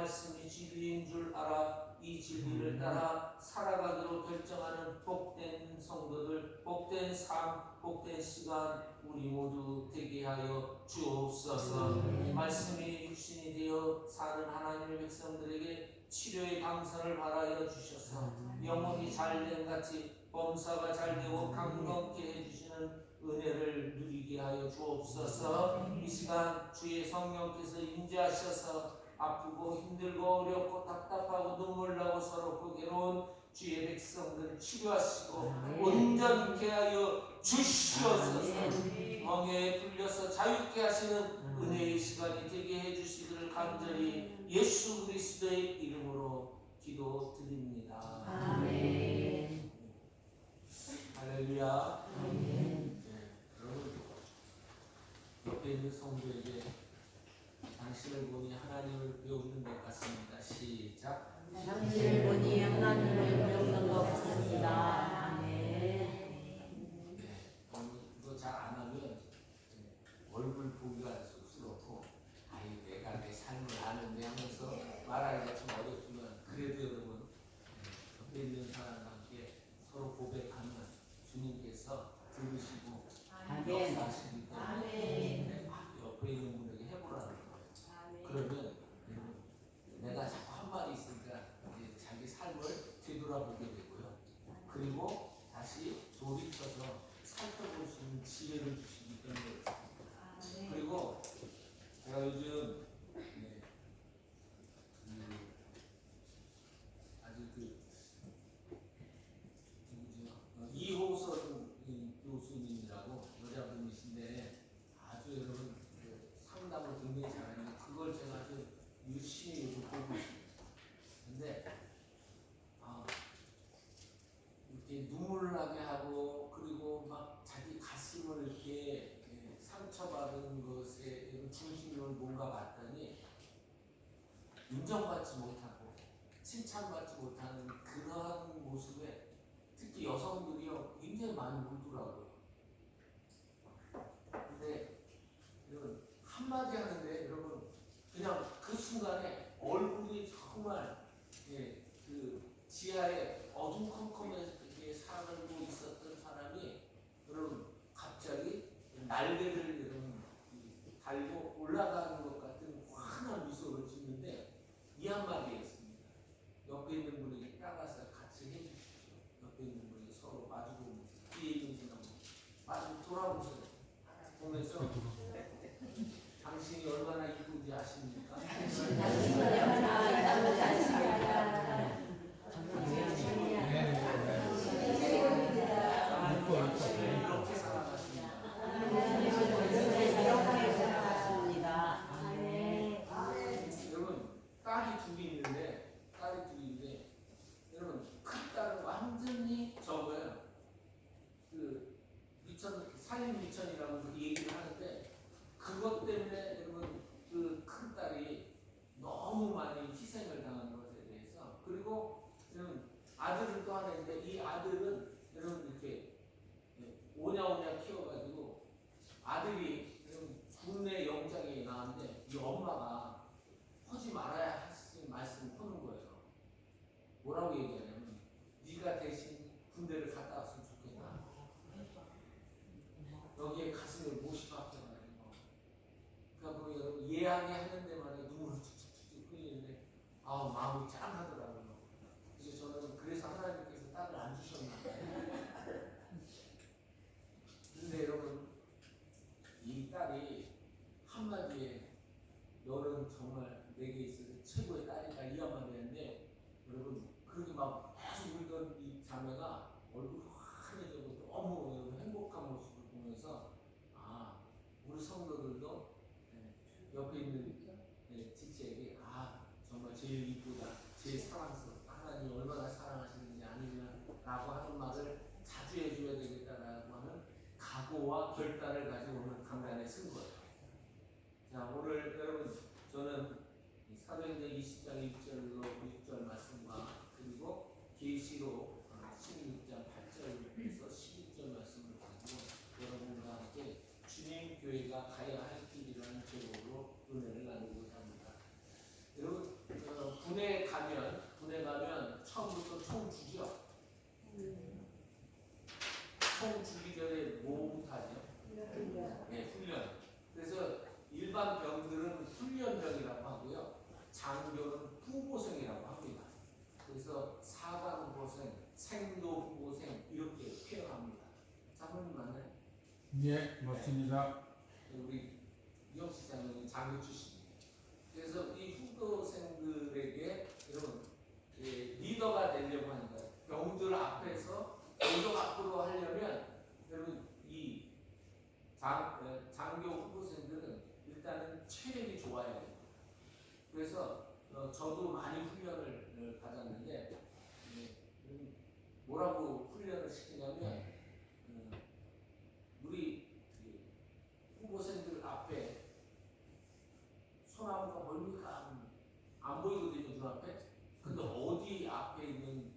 말씀이 진리인 줄 알아 이 진리를 따라 살아가기로 결정하는 복된 성도들, 복된 삶, 복된 시간 우리 모두 되게 하여 주옵소서. 말씀이 육신이 되어 사는 하나님의 백성들에게 치료의 강선을 발하여 주셔서 영혼이 잘됨 같이 범사가 잘되고 강건케 해주시는 은혜를 누리게 하여 주옵소서. 이 시간 주의 성령께서 임재하셔서 아프고 힘들고 어렵고 답답하고 눈물나고 서럽고 괴로운 주의 백성들을 치료하시고 온전케 하여 주시옵소서. 멍에에 풀려서 자유케 하시는 은혜의 시간이 되게 해주시기를 간절히 예수 그리스도의 이름으로 기도드립니다. 아멘. 할렐루야. 여러분 옆에 있는 성도에게 당신을 보니 하나님을 배우는 것 같습니다. 시작. 당신을 보니 하나님을 배우는 것 같습니다. 아멘. 이거 잘 안 하면 얼굴 보기가 쑥스럽고 아이 내가 내 삶을 아는데 하면서 말하기가 좀 어렵지만 그래도 여러분 옆에 있는 사람과 함께 서로 고백하면 주님께서 들으시고 역사하시기 때문에 옆에 있는 분에게 해보라는 거예요. 그러면 내가 자꾸 한 말이 있으니까 이제 자기 삶을 되돌아보게 되고요. 그리고 다시 돌이켜서 살펴볼 수 있는 지혜를 주시기 때문에. 그리고 제가 요즘 아주 이호선 교수님이라고 여자분이신데 아주 여러분 상담을 굉장히 잘하는데 그걸 제가 아주 유심히 보고 있습니다. 근데 이렇게 눈물 나게 하고 그리고 막 자기 가슴을 이렇게 상처받은 것에 중심을 뭔가 봤더니 인정받지 못하고 칭찬받지 못하는 그러한 모습에 특히 여성들이요 굉장히 많이 울더라고요. 근데 여러분 한마디 하는데 여러분 그냥 그 순간에 얼굴이 정말 그 지하에 어둠컴컴하게 살고 있었던 사람이 여러분 갑자기 날개를 여러분 달고 올라가는 것 같은 환한 미소를 짓는데 이 한마디였습니다. 옆에 있는 분에게 따라서 같이 해주십시오. 옆에 있는 분이 서로 마주보면서 뒤에 있는 분하고 마주 돌아보면서 보면서 당신이 얼마나 이쁘지 아십니까? 당신이 얼마나 이쁘지 아십니까? 이렇게 살아가십니다. 여러분 딸이 둘이 있는데 여러분 큰 딸은 완전히 적어요. 그 살인 미천이라고 그렇게 얘기를 하는데 그것 때문에 여러분 그 큰 딸이 너무 많이 희생을 당한 것에 대해서 그리고 여러분 아들은 또 하나 있는데 이 아들은 여러분 이렇게 오냐오냐 키워가지고 아들이 여러분 국내 영장이 나왔는데 이 엄마가 하지 말아야 하신 말씀을 하는 거예요. 뭐라고 얘기하냐면 네가 대신 군대를 갔다 왔으면 좋겠다. 여기에 가슴에 못이 박혀가지고 그러니까 여러분 이해하게 하는 데만 눈물을 툭툭툭 흘리는데 마음이 짠하더라고요. 그래서 저는 그래서 하나님께서 딸을 안 주셨나 봐요. 근데 여러분 이 딸이 한마디에 너는 정말 내게 있어서 최고의 딸이다 이 한마디였는데 여러분 그렇게 막 계속 울던 이 자매가 얼굴이 환해지고 너무 행복한 모습을 보면서 우리 성도들도 옆에 있는 지체에게 정말 제일 이쁘다 제일 사랑스럽다 하나님이 얼마나 사랑하시는지 아니냐라고 하는 말을 자주 해줘야 되겠다라고 하는 각오와 결단을 가지고 오늘 강단에 쓴 거예요. 자 오늘 여러분 저는 사도행전 20장 1절로 6절 말씀과 그리고 계시록 16장 8절에서 12절 말씀을 가지고 여러분과 함께 주님 교회가 가야 할 길이라는 제목으로 은혜를 나누고자 합니다. 여러분 네, 훈련. 그래서 일반 병들은 훈련병이라고 하고요. 장교는 후보생이라고 합니다. 그래서 사관고생, 생도후보생 이렇게 표현합니다. 장로님 맞나요? 예, 맞습니다. 우리 이영식 장로님 장교 출신입니다. 그래서 이 후보생들에게 여러분 리더가 되려고 하니까 병들 앞에서 도덕 앞으로 하려면 여러분 이 장교 후보생들은 일단은 체력이 좋아야 돼요. 그래서 저도 많이 훈련을 받았는데 뭐라고 훈련을 시키냐면 우리 후보생들 앞에 소나무가 보입니까? 안 보이거든요, 눈앞에. 근데 어디 앞에 있는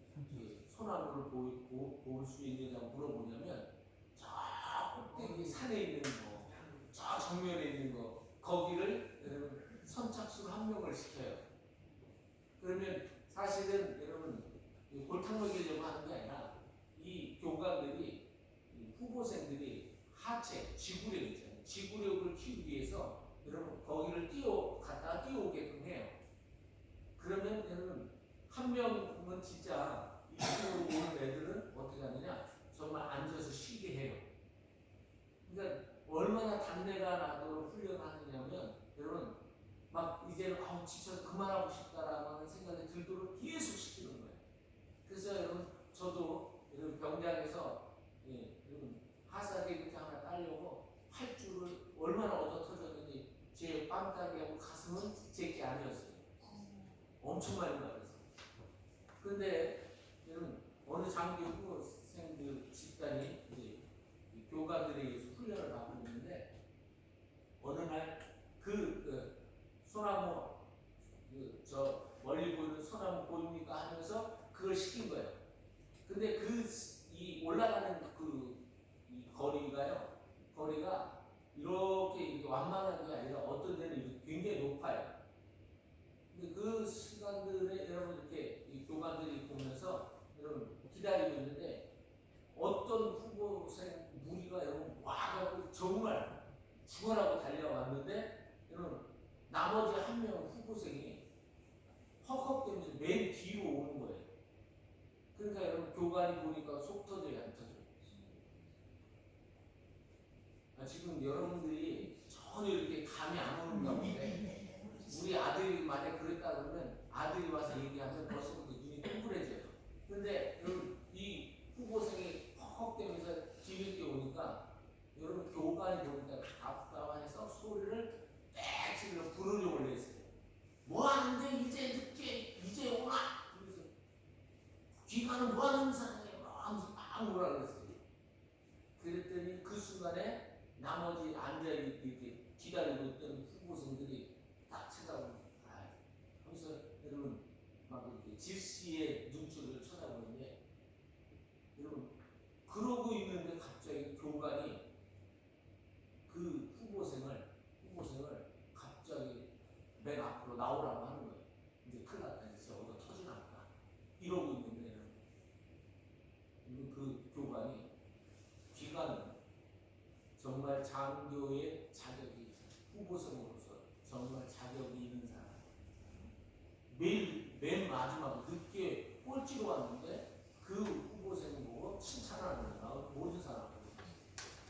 소나무를 볼 수 있느냐고 물어보냐면 저 꼭대기 산에 있는 거, 저 정면에 있는 거, 거기를 여러분 선착순 한 명을 시켜요. 그러면 사실은 여러분 골탕 먹이려고 하는 게 아니라 이 교관들이 이 후보생들이 하체, 지구력 있잖아요. 지구력을 키우기 위해서 여러분 거기를 갔다 뛰어오게끔 해요. 그러면 여러분 한 명은 진짜 이쪽으로 오는 애들은 어떻게 하느냐? 정말 앉아서 쉬게 해요. 그러니까 얼마나 단내가 나도록 훈련하느냐면 여러분 막 이제는 지쳐서 그만하고 싶다라고 하는 생각이 들도록 계속 시키는 거예요. 그래서 여러분 저도 여러분 병장에서 여러분 하사대 이렇게 하나 따려고 팔줄을 얼마나 얻어 터졌는지 제 뺨따기하고 가슴은 제 게 아니었어요. 엄청 많이 맞았어요. 근데 여러분 어느 장교 후보생들 집단이 이제 교관들에 의해서 훈련을 받고 있는데 어느 날 소나무 저 멀리 보이는 소나무 보입니까 하면서 그걸 시킨 거예요. 근데 이 올라가는 이 거리가 이렇게 완만한 게 아니라 어떤 데는 굉장히 높아요. 근데 그 시간들에 여러분 이렇게 이 교관들이 보면서 여러분 기다리고 있는데 어떤 후보생 무리가 여러분 와가지고 정말 죽어라고 달려왔는데 여러분 나머지 한 명 후보생이 헉헉대면서 맨 뒤로 오는 거예요. 그러니까 여러분 교관이 보니까 속 터져요, 안 터져요? 지금 여러분들이 전혀 이렇게 감이 안 오는 가운데 우리 아들이 만약 그랬다 그러면 아들이 와서 얘기하면 벌써부터 눈이 동그래져요. 근데 여러분 이 후보생이 헉헉대면서 뒤늦게 오니까 여러분 교관이 보니까 답답해서 소리를 빽 지르며 부르려고 했어요. 뭐하는데 이제 늦게 이제 오나? 그래서 귀가는 뭐하는 사람이에요? 하면서 막 뭐라 그랬어요. 그랬더니 그 순간에 나머지 앉아 이렇게 기다리고 있던 후보생들이 딱 쳐다보고 하면서 여러분 막 이렇게 질시의 눈초리를 쳐다보는데 여러분 그러고 있는데 갑자기 교관이 그 후보생을 갑자기 맨 앞으로 나오라고 하는 거예요. 이제 큰일 났다. 이제 얻어 터지나보다. 이러고 있는데 그 교관이 기관은 정말 장교의 자격이 후보생으로서 정말 자격이 있는 사람. 맨 마지막 늦게 꼴찌로 왔는데 그 후보생 보고 칭찬하는 거야. 모든 사람들.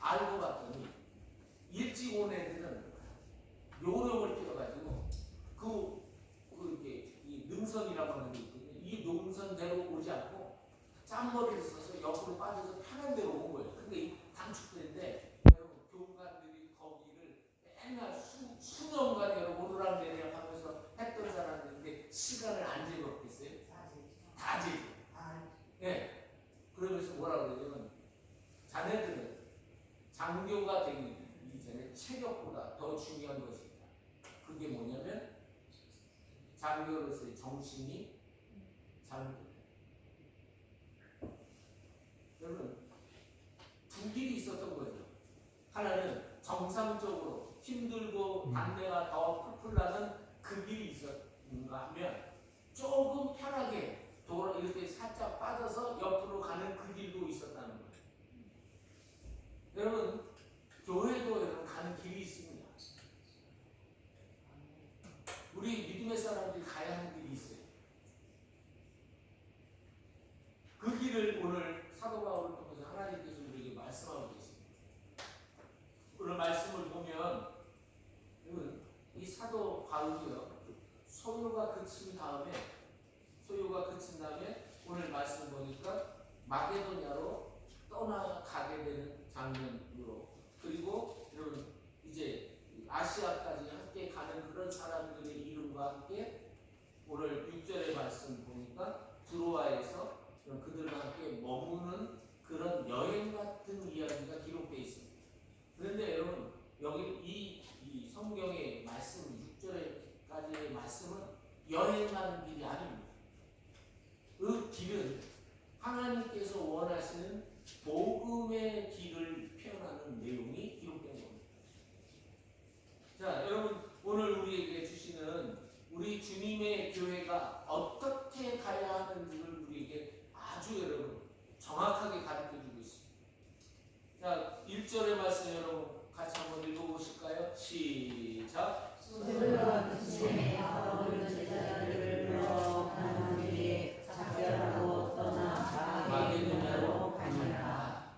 알고 봤더니 일찍 온 애들은 요령을 띄워가지고 이렇게 이 능선이라고 하는 게 있거든요. 이 능선대로 오지 않고 짠머리를 써서 옆으로 빠져서 편한 데로 온 거예요. 근데 이 단축대인데 여러분 교관들이 거기를 맨날 수년간 여러분 오르락내리락 하면서 했던 사람들인데 시간을 안 재봤겠어요? 다 재죠. 네. 그러면서 뭐라 그러냐면 자네들은 장교가 되기 이전에 체력보다 더 중요한 것이 있다. 그게 뭐냐면 장교로서의 정신이 잘못됐다. 여러분 두 길이 있었던 거죠. 하나는 정상적으로 힘들고 담내가 더 풀풀 나는 그 길이 있었는가 하면 조금 편하게 이렇게 살짝 빠져서 옆으로 가는 그 길도 있었다는 거예요. 여러분 교회도 진리를 오늘 사도 바울을 통해서 하나님께서 우리에게 말씀하고 계십니다. 오늘 말씀을 보면 이 사도 바울이요, 소요가 그친 다음에 오늘 말씀 보니까 마게도냐로 떠나가게 되는 장면으로, 그리고 여러분 이제 아시아까지 함께 가는 그런 사람들의 이름과 함께 오늘 6절의 말씀 보니까 드로아에서 그들과 함께 머무는 그런 여행 같은 이야기가 기록되어 있습니다. 그런데 여러분 여기 이 성경의 말씀 6절까지의 말씀은 여행 가는 길이 아닙니다. 그 길은 하나님께서 원하시는 복음의 길을 표현하는 내용이 기록된 겁니다. 자, 여러분 오늘 우리에게 주시는 우리 주님의 교회가 어떻게 가야 하는지를 우리에게 아주 여러분 정확하게 가르쳐주고 있습니다. 자, 1절의 말씀 여러분 같이 한번 읽어보실까요? 시작. 스스로 드시네 바울은 제자들을 불러 가나안에 작별하고 떠나 마게도냐로 가니라.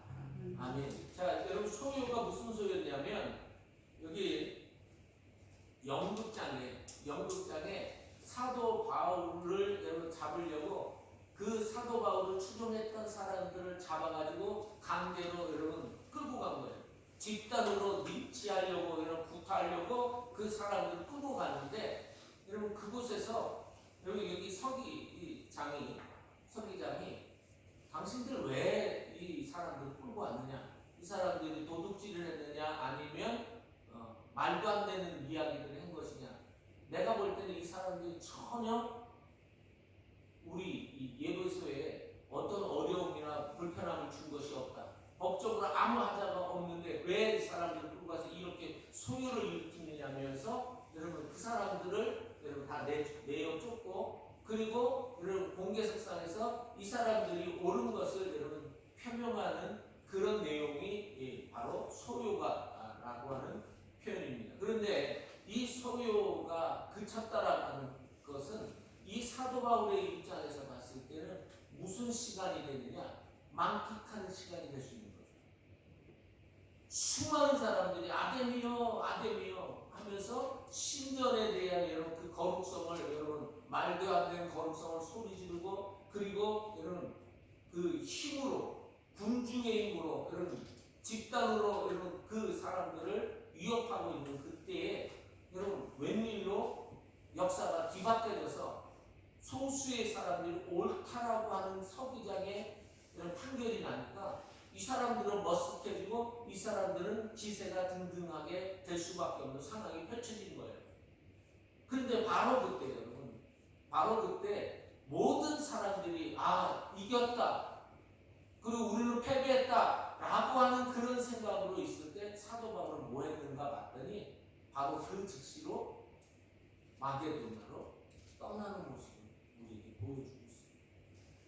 아멘. 자, 여러분 소요가 무슨 소요냐면 여기 연극장에 사도 바울을 여러분 잡으려고 그 사도 바울을 추종했던 사람들을 잡아가지고 강제로 여러분 끌고 간 거예요. 집단으로 린치하려고 여러분 구타하려고 그 사람들을 끌고 가는데 여러분 그곳에서 여기 서기장이 당신들 왜 이 사람들을 끌고 왔느냐, 이 사람들이 도둑질을 했느냐 아니면 말도 안 되는 이야기들을 한 것이냐, 내가 볼 때는 이 사람들이 전혀 우리 이 예배소에 어떤 어려움이나 불편함을 준 것이 없다. 법적으로 아무 하자가 없는데 왜 이 사람들을 끌고 가서 이렇게 소요를 일으키느냐면서 여러분 그 사람들을 여러분 다 내어 쫓고, 그리고 여러분 공개석상에서 이 사람들이 옳은 것을 여러분 표명하는 그런 내용이 바로 소요가라고 하는 표현입니다. 그런데 이 소요가 그쳤다라고 하는 것은 이 사도 바울의 입장에서 봤을 때는 무슨 시간이 되느냐, 만끽하는 시간이 될 수 있는 거죠. 수많은 사람들이 아데미요 하면서 신전에 대한 여러분 그 거룩성을 여러분 말도 안 되는 거룩성을 소리 지르고, 그리고 여러분 그 힘으로 군중의 힘으로 여러분 집단으로 여러분 그 사람들을 위협하고 있는 그때에 여러분 웬일로 역사가 뒤바뀌어져서 소수의 사람들이 옳다라고 하는 서기장의 이런 판결이 나니까 이 사람들은 머쓱해지고 이 사람들은 기세가 등등하게 될 수밖에 없는 상황이 펼쳐진 거예요. 그런데 바로 그때 모든 사람들이 이겼다, 그리고 우리는 패배했다 라고 하는 그런 생각으로 있을 때 사도 바울은 뭐 했는가 봤더니 바로 그 즉시로 마게도냐로 떠나는 모습을 우리에게 보여주고 있습니다.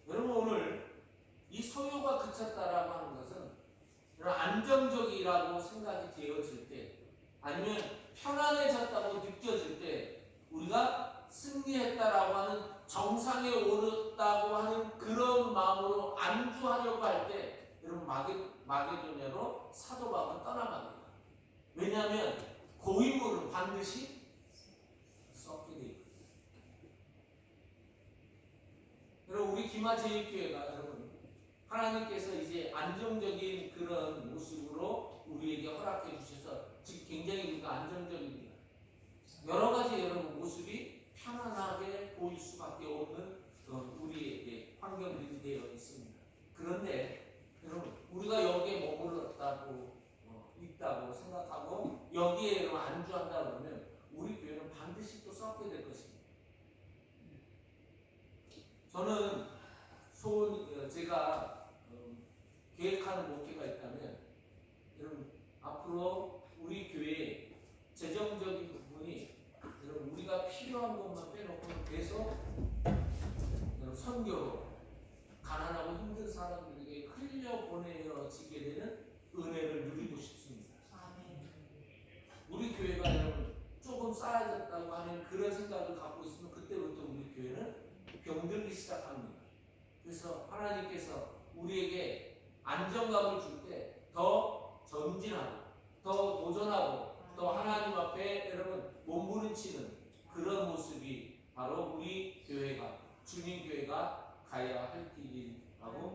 여러분 오늘 이 소요가 그쳤다라고 하는 것은 안정적이라고 생각이 되어질 때, 아니면 편안해졌다고 느껴질 때, 우리가 승리했다라고 하는 정상에 오르다고 하는 그런 마음으로 안주하려고 할 때 여러분 마게도냐로 사도 바울은 떠나갑니다. 왜냐하면 고위물은 반드시 썩게 돼 있거든요. 여러분 우리 기마제일교회가 여러분 하나님께서 이제 안정적인 그런 모습으로 우리에게 허락해 주셔서 지금 굉장히 우리가 안정적입니다. 여러 가지 여러분 모습이 편안하게 보일 수밖에 없는 우리에게 환경들이 되어 있습니다. 그런데 여러분 우리가 여기에 있다고 생각하고 여기에 안주한다 그러면 우리 교회는 반드시 또 썩게 될 것입니다. 저는 제가 계획하는 목표가 있다면 여러분 앞으로 우리 교회에 재정적인 부분이 여러분 우리가 필요한 것만 빼놓고는 계속 선교로 가난하고 힘든 사람들에게 흘려보내지게 되는 은혜를 누리고 싶습니다. 우리 교회가 여러분 조금 쌓여졌다고 하는 그런 생각을 갖고 있으면 그때부터 우리 교회는 병들기 시작합니다. 그래서 하나님께서 우리에게 안정감을 줄 때 더 전진하고 더 도전하고 또 하나님 앞에 여러분 몸부림치는 그런 모습이 바로 우리 교회가 주님 교회가 가야 할 길이라고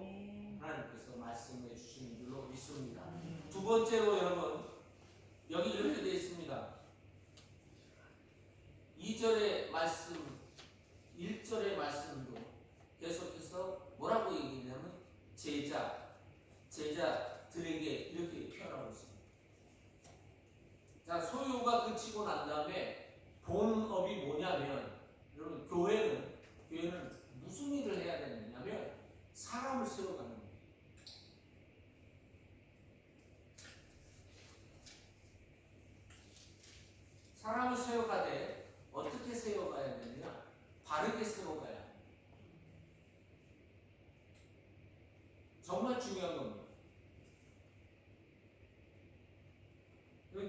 하나님께서 말씀해 주시는 줄로 믿습니다. 두 번째로 여러분 여기 이렇게 되어 있습니다. 2절의 말씀 1절의 말씀도 계속해서 뭐라고 얘기하냐면 제자들에게 이렇게 표현하고 있습니다. 자, 소유가 그치고 난 다음에 본업이 뭐냐면 여러분 교회는 무슨 일을 해야 되느냐면 사람을 세워가는 거예요. 사람을 세워가되 어떻게 세워가야 되느냐? 바르게 세워가야 합니다. 정말 중요한 겁니다.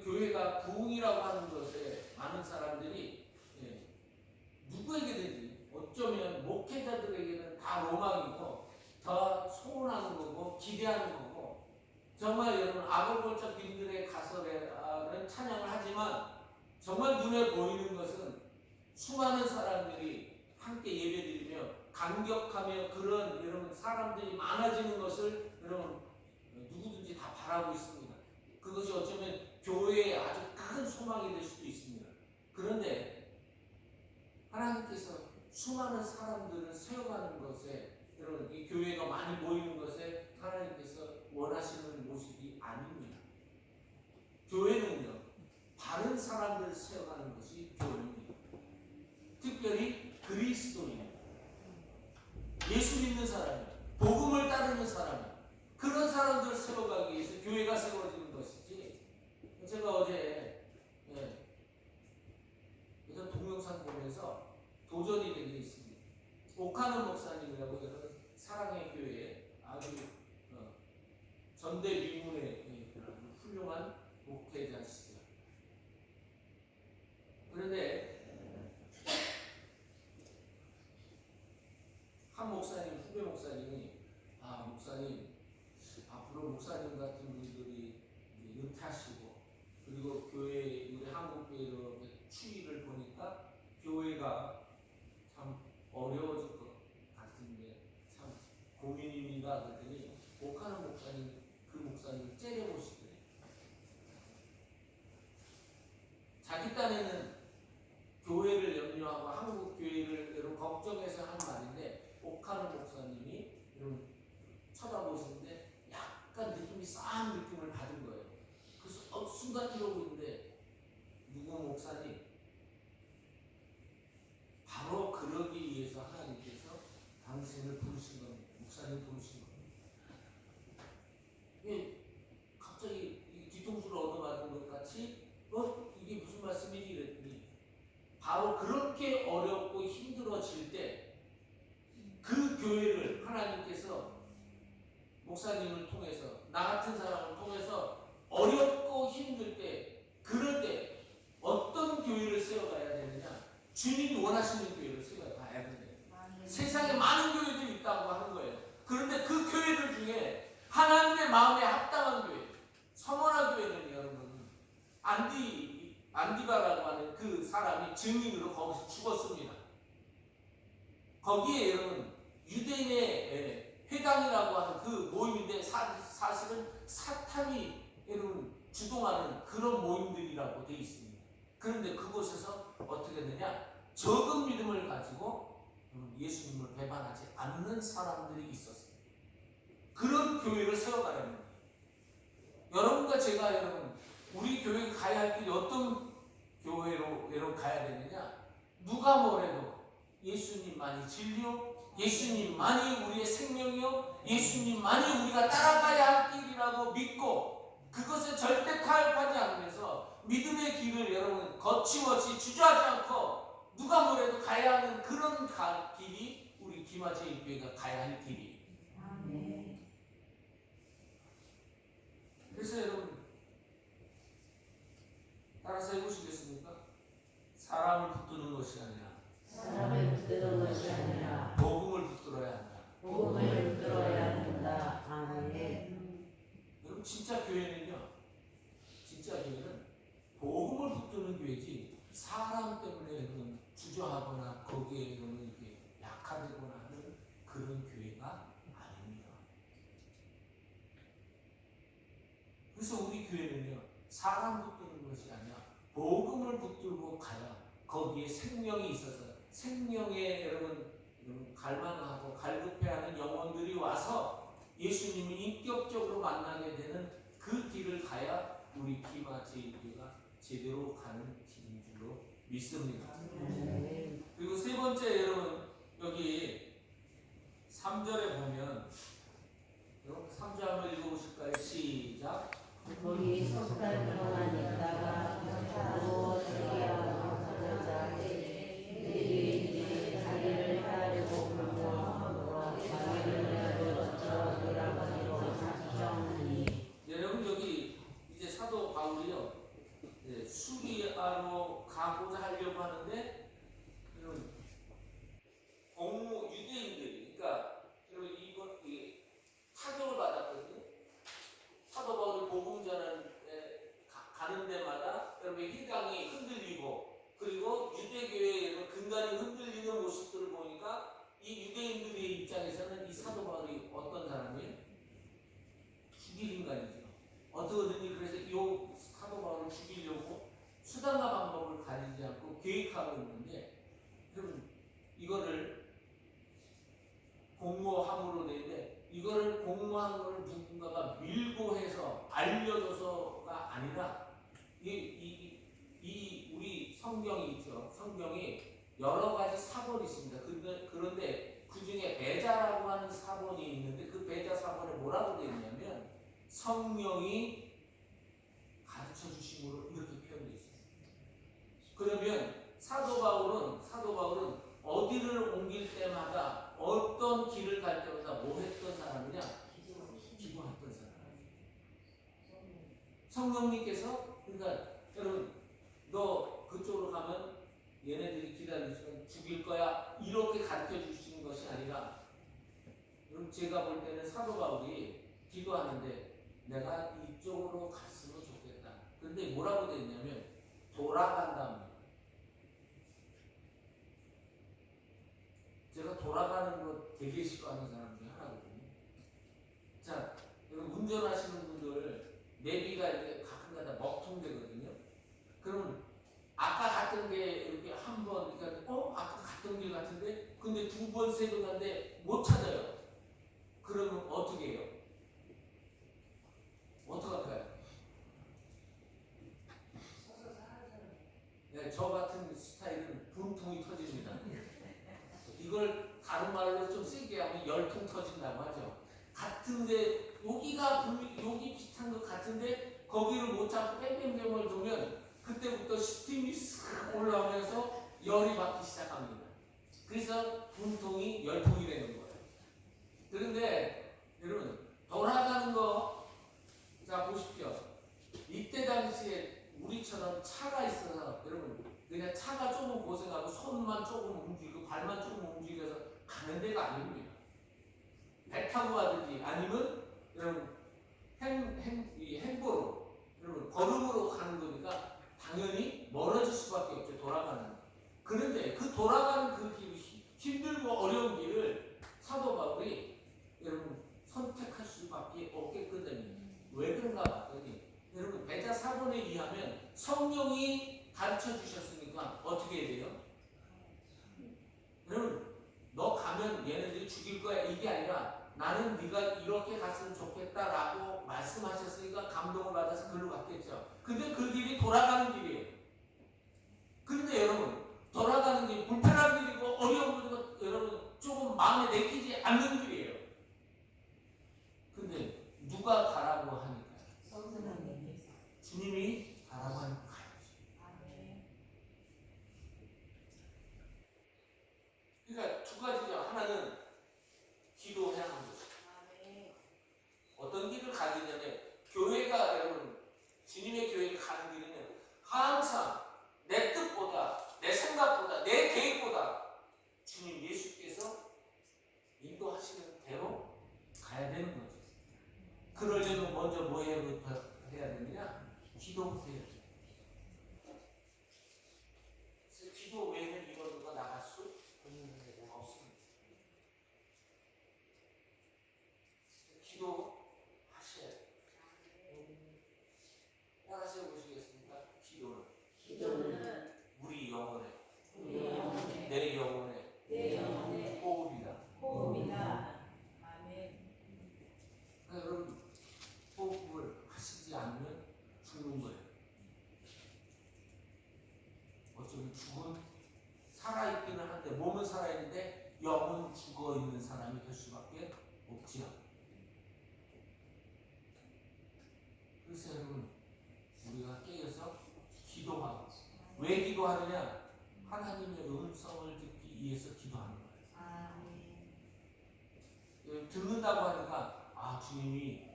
교회가 부흥이라고 하는 것에 많은 사람들이 누구에게든지 어쩌면 목회자들에게는 다 로망이고 더 소원하는 거고 기대하는 거고 정말 여러분 아골골짝 빈들의 가설에는 찬양을 하지만 정말 눈에 보이는 것은 수많은 사람들이 함께 예배드리며 감격하며 그런 여러분 사람들이 많아지는 것을 여러분 누구든지 다 바라고 있습니다. 그것이 어쩌면 교회의 아주 큰 소망이 될 수도 있습니다. 그런데 하나님께서 수많은 사람들을 세워가는 것에 여러분 이 교회가 많이 모이는 것에 하나님께서 원하시는 모습이 아닙니다. 교회는요 바른 사람들을 세워가는 것이 교회입니다. 특별히 그리스도인 예수 믿는 사람이 복음을 따르는 사람이 그런 사람들을 세워가기 위해서 교회가 세워지는 것이지. 제가 어제 동영상 보면서 도전이 된 게 있습니다. 오카는 목사님이라고 여러분 사랑의 교회에 아주 전대미문의 훌륭한 목회자시죠. 그런데 한 목사님, 후배 목사님이 목사님 앞으로 목사님 같은 분들이 은퇴하시고 그리고 교회 우리 한국 교회로 추이를 보니까 교회가 참 어려워질 것 같은데 참 고민입니다. 그랬더니 오카는 목사님 그 목사님을 째려보시더래요. 자기 딴에는 교회를 염려하고 한국 교회를 여러분 걱정해서 하는 말인데 오카는 목사님이 여러분 쳐다보시는데 약간 느낌이 싸한 느낌을 받은 거예요. 그래서 순간 이러고 있는데 누구 목사님 바로 그러기 위해서 하나님께서 당신을 부르신 겁니다. 목사님 부르신 겁니다. 갑자기 뒤통수를 얻어맞은 것 같이 이게 무슨 말씀이지 이랬더니 바로 그렇게 어렵고 힘들어질 때 그 교회를 하나님께서 목사님을 통해서 나 같은 사람을 통해서 어렵고 힘들 때 그럴 때 어떤 교회를 세워가야 되느냐? 주님이 원하시는 교회를 세워가야 된대요. 세상에 많은 교회들이 있다고 하는 거예요. 그런데 그 교회들 중에 하나님의 마음에 합당한 교회 서머나 교회는 여러분 안디바라고 하는 그 사람이 증인으로 거기서 죽었습니다. 거기에 여러분 유대인의 회당이라고 하는 그 모임인데 사실은 사탄이 여러분 주동하는 그런 모임들이라고 되어 있습니다. 그런데 그곳에서 어떻게 되냐? 적은 믿음을 가지고 예수님을 배반하지 않는 사람들이 있었습니다. 그런 교회를 세워가려는 거예요. 여러분과 제가 여러분 우리 교회에 가야 할 길이 어떤 교회로 여러분 가야 되느냐? 누가 뭐래도 예수님만이 진리요 예수님만이 우리의 생명이요 예수님만이 우리가 따라가야 할 길이라고 믿고 그것에 절대 타협하지 않으면서 믿음의 길을 여러분 거침없이 주저하지 않고 누가 뭐래도 가야 하는 그런 길이 우리 김화제일교회가 가야 할 길이에요. 그래서 여러분 따라서 해보시겠습니까? 사람을 붙드는 것이 아니라 사람을 붙드는 것이 아니라 복음을 붙들어야 한다. 복음을 붙들어야 여러분 진짜 교회는요. 진짜 교회는 복음을 붙드는 교회지 사람 때문에 여러분 주저하거나 거기에 여러분 이렇게 약화되거나 하는 그런 교회가 아닙니다. 그래서 우리 교회는요. 사람 붙드는 것이 아니라 복음을 붙들고 가야 거기에 생명이 있어서 생명에 여러분 갈망하고 갈급해하는 영혼들이 와서 예수님을 인격적으로 만나게 되는 그 길을 가야 우리 기마 제1교회가 제대로 가는 길인 줄로 믿습니다. 그리고 세 번째 여러분 여기 3절에 보면 여러분 3절 한번 읽어보실까요? 시작. 거기 석 달 동안 있다가 또 저기하고 그들이 자기를 따르고 불평하고 자기를 내로 저주라고 작정하니. 여러분 여기 이제 사도 바울이요 수리아로 가고자 하려고 하는데 여러분 유대인들이 그러니까 여러분 이거 타격을 받았거든요. 사도 바울이 복음 전하는 가는 데마다 여러분 회당이 흔들리고 그리고 유대교회의 근간이 흔들리는 모습들을 보니까 이 유대인들의 입장에서는 이 사도 바울이 어떤 사람이에요? 죽일 인간이죠. 어떠든지 그래서 이 사도 바울을 죽이려고 수단과 방법을 가리지 않고 계획하고 있는데 여러분 이거를 공모함으로 되는데 이거를 공모한 거를 누군가가 밀고 해서 알려줘서가 아니라 우리 성경이 있죠. 성경이 여러 가지 사본이 있습니다. 그런데 그 중에 배자라고 하는 사본이 있는데 그 배자 사본에 뭐라고 되어 있냐면 성령이 가르쳐 주심으로 이렇게 표현되어 있습니다. 그러면 사도 바울은 어디를 옮길 때마다 어떤 길을 갈 때마다 뭐 했던 사람이냐? 기도했던 사람이에요. 성령님께서 그러니까 여러분 너 그쪽으로 가면 얘네들이 기다리시면 죽일 거야 이렇게 가르쳐 주시는 것이 아니라 여러분 제가 볼 때는 사도 바울이 기도하는데 내가 이쪽으로 갔으면 좋겠다. 그런데 뭐라고 되어 있냐면 돌아간다. 제가 돌아가는 거 되게 싫어하는 사람 중에 하나거든요. 자, 여러분 운전하시는 분들 내비가 이렇게 가끔가다 먹통되거든요. 그러면 아까 갔던 게 이렇게 한 번, 그러니까 아까 갔던 길 같은데, 근데 두 번, 세 번 갔는데 못 찾아요. 그러면 어떻게 해요? 어떡할까요? 네, 저 같은 스타일은 분통이 터집니다. 이걸 다른 말로 좀 세게 하면 열통 터진다고 하죠. 같은데 여기 비슷한 것 같은데 거기를 못 잡고 뺑뺑뺑을 돌면 그때부터 스팀이 싹 올라오면서 열이 받기 시작합니다. 그래서 분통이 열통이 되는 거예요. 그런데 여러분 돌아가는 거 자 보십시오. 이때 당시에 우리처럼 차가 있어서 여러분 그냥 차가 조금 고생하고 손만 조금 움직이고 발만 조금 움직여서 가는 데가 아닙니다. 배 타고 가든지 아니면 여러분 행보로 여러분 걸음으로 가는 거니까 당연히 멀어질 수밖에 없죠. 돌아가는. 그런데 그 돌아가는 그 길이 힘들고 어려운 길을 사도 바울이 여러분 선택할 수밖에 없겠거든요. 왜 그런가 봤더니 여러분 배자 사본에 의하면 성령이 가르쳐 주셨으니까 어떻게 해야 돼요? 여러분 너 가면 얘네들이 죽일 거야 이게 아니라 나는 네가 이렇게 갔으면 좋겠다라고 말씀하셨으니까 감동을 받아서 글로 갔겠죠. 근데 그 길이 돌아가는 길이에요. 그런데 여러분 돌아가는 길이 불편한 길이고 어려운 길이고 여러분 조금 마음에 내키지 않는 길이에요. 근데 누가 가라고 하니까요? 주님이 가라고 하니까 가야지. 그러니까 두 가지죠. 하나는 기도해야 하는 거죠. 어떤 길을 가기 전에 교회가 여러분 주님의 교회를 가는 길은 항상 내 뜻보다 내 생각보다 내 계획보다 주님 예수께서 인도하시는 대로 가야 되는 거죠. 그러려면 먼저 뭐 해야 되느냐? 기도부터 해야 돼. 그래서 기도 외에는 이거가 나갈 수 없습니다. 기도 하셔야 돼요. 따라서 보시겠습니까? 기도는 우리 영혼에 내 영혼에 호흡이다. 그러니까 여러분 호흡을 하시지 않으면 죽는 거예요. 어쩌면 살아있기는 한데 몸은 살아있는데 영은 죽어있는 사람이 될 수밖에 없지요. 그래서 여러분 우리가 깨어서 기도하고 왜 기도하느냐? 하나님의 음성을 듣기 위해서 기도하는 거예요. 듣는다고 하니까 주님이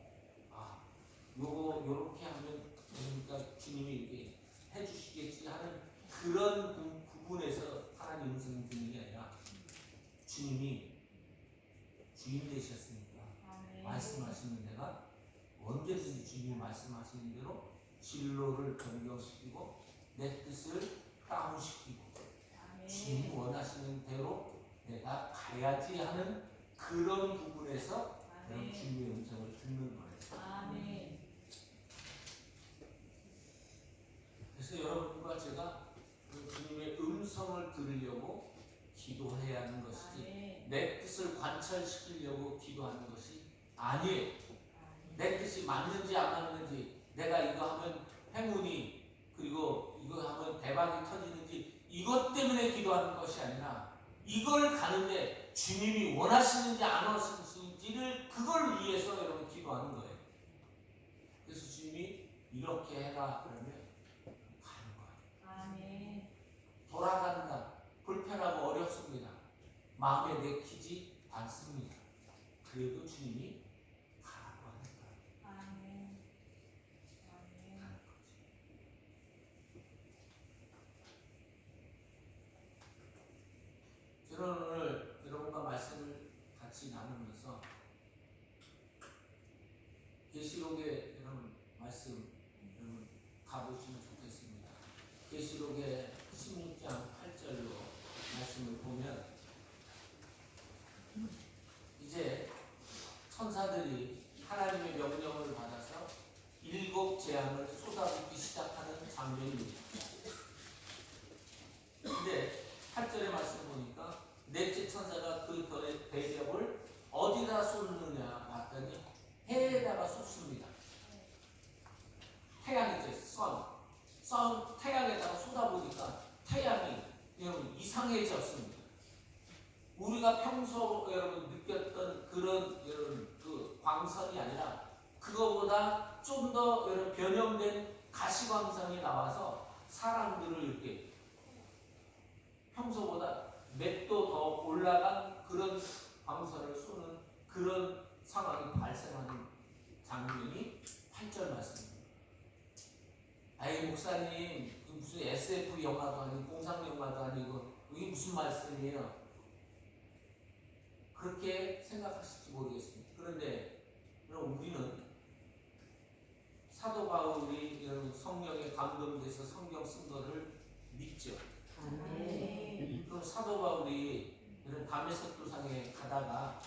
요렇게 하면 그러니까 주님이 이렇게 해주시겠지 하는 그런 부분에서 하나님 음성을 듣는 게 아니라 주님이 주인 되셨으니까 말씀하시는 데가 언제든지 주님이 말씀하시는 대로 진로를 변경시키고 내 뜻을 다운시키고 주님이 원하시는 대로 내가 가야지 하는 그런 부분에서 그런 주님의 음성을 듣는 거예요. 그래서 여러분과 제가 그 주님의 음성을 들으려고 기도해야 하는 것이지 내 뜻을 관철시키려고 기도하는 것이 아니에요. 내 뜻이 맞는지 안 맞는지 내가 이거 하면 행운이 그리고 이거 하면 대박이 터지는지 이것 때문에 기도하는 것이 아니라 이걸 가는데 주님이 원하시는지 안 원하시는지를 그걸 위해서 여러분 기도하는 거예요. 그래서 주님이 이렇게 해라 그러면 가는 거예요. 돌아간다. 불편하고 어렵습니다. 마음에 내키지 않습니다. 그래도 주님이 가라고 하는 거예요. 가는 거지. 저는 오늘 여러분과 말씀을 같이 나누면서 계시록의 여러분 말씀 여러분 가보시면 좋겠습니다. 계시록의 16장 8절로 말씀을 보면 이제 천사들이 하나님의 명령을 받아서 7 재앙을 쏟아붓기 시작하는 장면입니다. 근데 8절의 말씀 보니까 넷째 천사가 그 대접을 어디다 쏟느냐 봤더니 해에다가 쏟습니다. 태양이죠. 선 태양에다가 쏟아보니까 태양이 여러분 이상해졌습니다. 우리가 평소 여러분 느꼈던 그런 여러분 그 광선이 아니라 그거보다 좀 더 여러분 변형된 가시광선이 나와서 사람들을 이렇게 평소보다 몇 도 더 올라간 그런 광선을 쏘는 그런 상황이 발생하는 장면이 8절 말씀입니다. 아이 목사님 무슨 SF 영화도 아니고 공상 영화도 아니고 이게 무슨 말씀이에요? 그렇게 생각하실지 모르겠습니다. 그런데 여러분 우리는 사도 바울이 이런 성령에 감동돼서 성경 쓴 거를 믿죠. 그럼 사도 바울이 이런 다메섹 도상에 가다가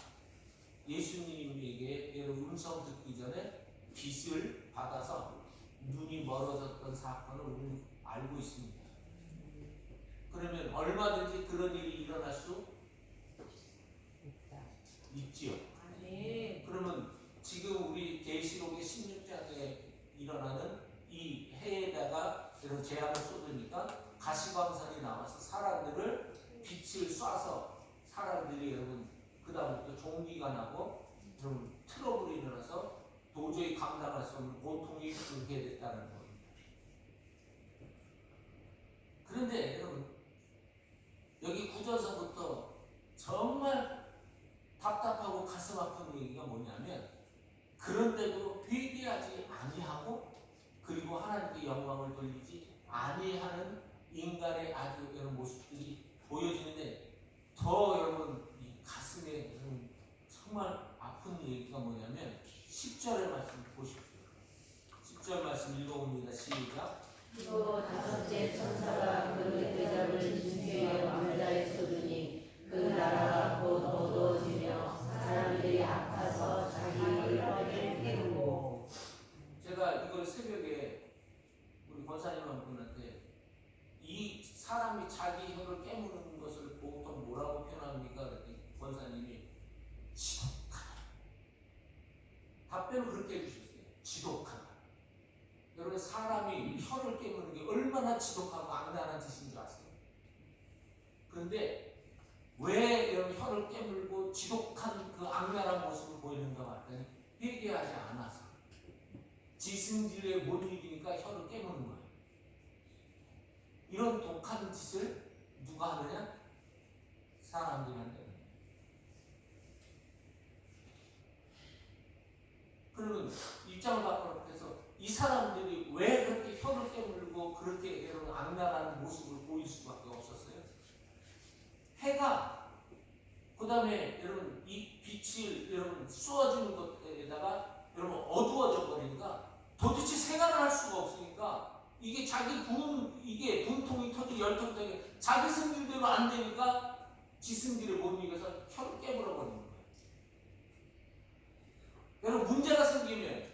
예수님에게 이런 음성 듣기 전에 빛을 받아서 눈이 멀어졌던 사건을 우리는 알고 있습니다. 그러면 얼마든지 그런 일이 일어날 수 있지요. 그러면 지금 우리 계시록의 16장에 일어나는 이 해에다가 이런 재앙을 쏟으니까 가시광선이 나와서 사람들을 빛을 쏴서 사람들이 여러분 그 다음부터 종기가 나고 여러분 트러블이 일어나서 도저히 감당할 수 없는 고통이 그렇게 됐다는 겁니다. 그런데 여러분 여기 구절서부터 정말 답답하고 가슴 아픈 얘기가 뭐냐면 그런데도 회개하지 아니하고 그리고 하나님께 영광을 돌리지 아니하는 인간의 아주 이런 모습들이 보여지는데 더 여러분 이 가슴에 여러분 정말 아픈 아픈 얘기가 뭐냐면 10절의 말씀 보십시오. 10절 말씀 읽어봅니다. 시작. 또 다섯째 천사가 그 대접을 진주의 왕자에 쏟으니 그 나라가 곧 어두워지며 사람들이 아파서 자기 혀를 깨물고. 제가 이걸 새벽에 우리 권사님 한 분한테 이 사람이 자기 혀를 깨무는 것을 보통 뭐라고 표현합니까? 그랬더니 권사님이 지독하다. 답변을 그렇게 해주셨어요. 지독하다. 여러분 사람이 혀를 깨무는 게 얼마나 지독하고 악랄한 짓인 줄 아세요? 그런데 왜 여러분 혀를 깨물고 지독한 그 악랄한 모습을 보이는가 봤더니 회개하지 않아서 지승질에 못 이기니까 혀를 깨무는 거예요. 이런 독한 짓을 누가 하느냐? 사람들이 한다는 거예요. 그러면 입장을 바꿔서 이 사람들이 왜 그렇게 혀를 깨물고 그렇게 여러분 악랄한 모습을 보일 수밖에 없었어요? 해가 그 다음에 여러분 이 빛이 여러분 쏘아주는 것에다가 여러분 어두워져 버리니까 도대체 생활을 할 수가 없으니까 이게 자기 이게 분통이 터지고 열통이 터지고 자기 승질대로 안 되니까 지승질을 못 이겨서 혀를 깨물어 버리는 거예요. 여러분 문제가 생기면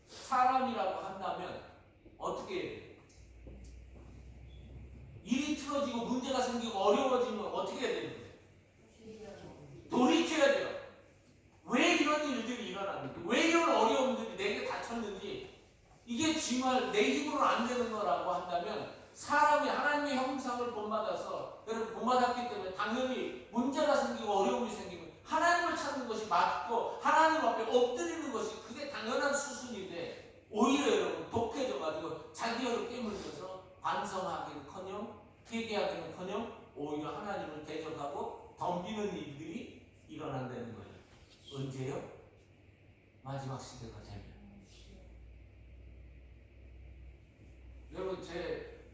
사람이라고 한다면 어떻게 해야 돼요? 일이 틀어지고 문제가 생기고 어려워지면 어떻게 해야 되는 거예요? 돌이켜야 돼요. 왜 이런 일들이 일어났는지, 왜 이런 어려움들이 내게 닥쳤는지, 이게 정말 내 힘으로 안 되는 거라고 한다면 사람이 하나님의 형상을 본받아서 여러분 본받았기 때문에 당연히 문제가 생기고 어려움이 생기면 하나님을 찾는 것이 맞고 하나님 앞에 엎드리는 것이 그게 당연한 수순인데 오히려 여러분 독해져가지고 자기 혀를 깨물면서 반성하기는커녕 회개하기는커녕 오히려 하나님을 대적하고 덤비는 일들이 일어난다는 거예요. 언제요? 마지막 시대가 되면. 여러분 제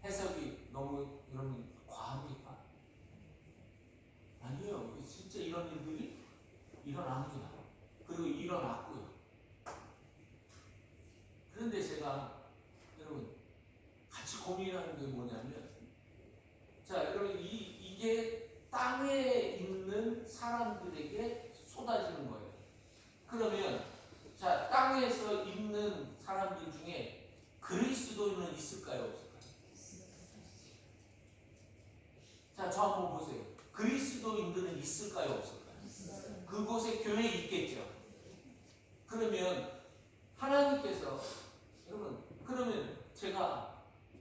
해석이 너무 여러분 과합니까? 아니에요. 진짜 이런 일들이 일어납니다. 그리고 일어났고요. 그런데 제가 여러분 같이 고민하는 게 뭐냐면, 자 여러분 이게 땅에 있는 사람들에게 쏟아지는 거예요. 그러면 자 땅에서 있는 사람들 중에 그리스도인은 있을까요, 없을까요? 자, 저 한번 보세요. 그리스도인들은 있을까요, 없을까요? 그곳에 교회 있겠죠. 그러면 하나님께서 여러분 그러면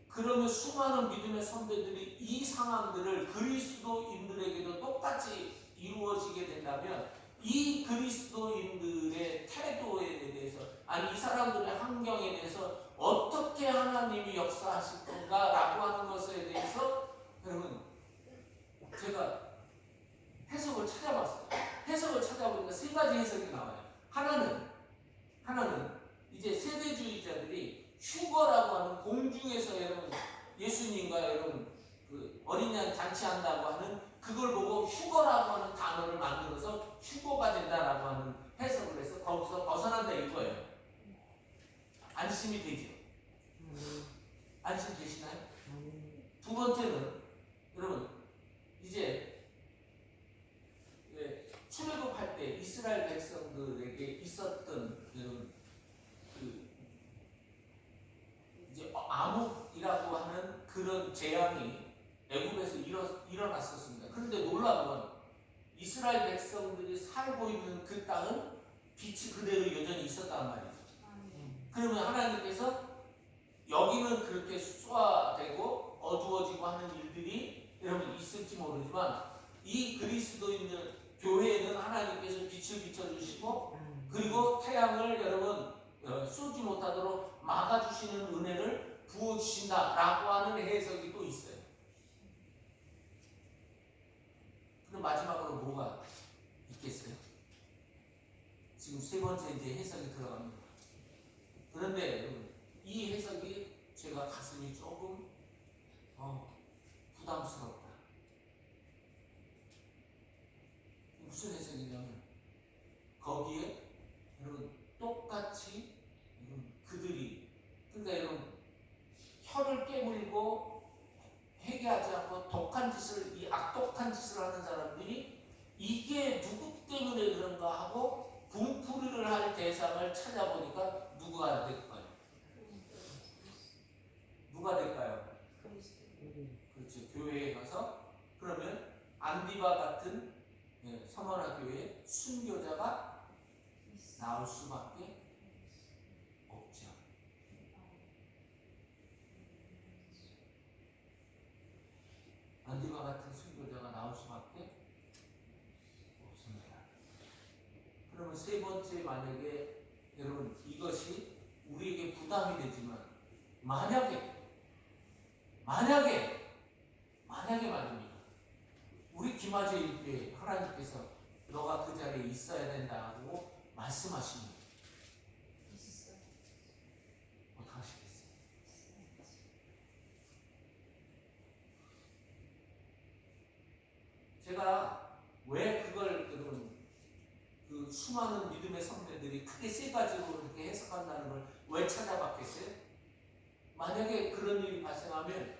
그러면 수많은 믿음의 선배들이 이 상황들을 그리스도인들에게도 똑같이 이루어지게 된다면 이 그리스도인들의 태도에 대해서 아니 이 사람들의 환경에 대해서 어떻게 하나님이 역사하실 건가라고 하는 것에 대해서 여러분 제가 해석을 찾아봤어요. 해석을 찾아보니까 세 가지 해석이 나와요. 하나는 이제 세대주의자들이 휴거라고 하는 공중에서 여러분 예수님과 여러분 그 어린 양 잔치한다고 하는 그걸 보고 휴거라고 하는 단어를 만들어서 휴거가 된다라고 하는 해석을 해서 거기서 벗어난다 이거예요. 안심이 되죠? 안심 되시나요? 두 번째는 여러분 이제 출애굽할 때 이스라엘 백성들에게 있었던 이런 그 이제 암흑이라고 하는 그런 재앙이 애굽에서 일어났었습니다. 그런데 놀라운 건 이스라엘 백성들이 살고 있는 그 땅은 빛이 그대로 여전히 있었단 말이죠. 그러면 하나님께서 여기는 그렇게 쏘아대고 어두워지고 하는 일들이 여러분 있을지 모르지만 이 그리스도인들 교회에는 하나님께서 빛을 비춰주시고 그리고 태양을 여러분 쏘지 못하도록 막아주시는 은혜를 부어주신다라고 하는 해석이 또 있어요. 그럼 마지막으로 뭐가 있겠어요? 지금 세 번째 이제 해석이 들어갑니다. 그런데 여러분 이 해석이 제가 가슴이 조금 부담스럽다. 무슨 해석이냐면 거기에 여러분 똑같이 여러분 그들이 그러니까 여러분 혀를 깨물고 회개하지 않고 독한 짓을 이 악독한 짓을 하는 사람들이 이게 누구 때문에 그런가 하고 분풀이를 할 대상을 찾아보니까 누가 될까요? 누가 될까요? 그렇죠. 교회에 가서 그러면 안디바 같은 서머나 교회에 순교자가 나올 수밖에 없죠. 안디바 같은 순교자가 나올 수밖에 없습니다. 그러면 세 번째 만약에 여러분 이것이 우리에게 부담이 되지만 만약에 말입니다. 우리 김아재 일교회 하나님께서 너가 그 자리에 있어야 된다고 말씀하시면 어떻게 하시겠어요? 제가 왜 그걸 여러분 그 수많은 믿음의 선배들이 크게 세 가지로 이렇게 해석한다는 걸 왜 찾아봤겠어요? 만약에 그런 일이 발생하면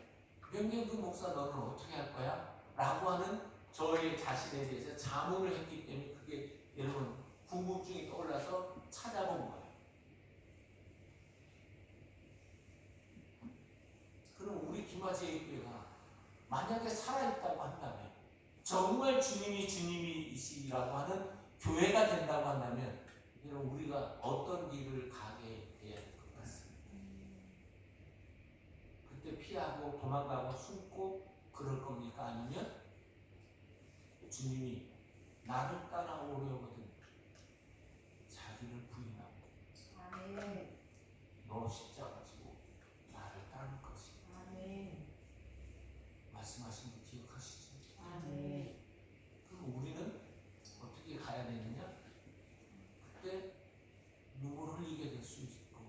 명경근 목사 너는 어떻게 할 거야? 라고 하는 저의 자신에 대해서 자문을 했기 때문에 그게 여러분 궁금증이 떠올라서 찾아본 거예요. 그럼 우리 김아재 교회가 만약에 살아있다고 한다면 정말 주님이 주님이시라고 하는 교회가 된다고 한다면 여러분 우리가 어떤 길을 가게 돼야 될 것 같습니다. 그때 피하고 도망가고 숨고 그럴 겁니까? 아니면 주님이 나를 따라오려거든 자기를 부인하고 너 십자가 지고 나를 따를 것이다 말씀하신 거 기억하시죠? 그럼 우리는 어떻게 가야 되느냐? 그때 눈물 흘리게 될 수 있고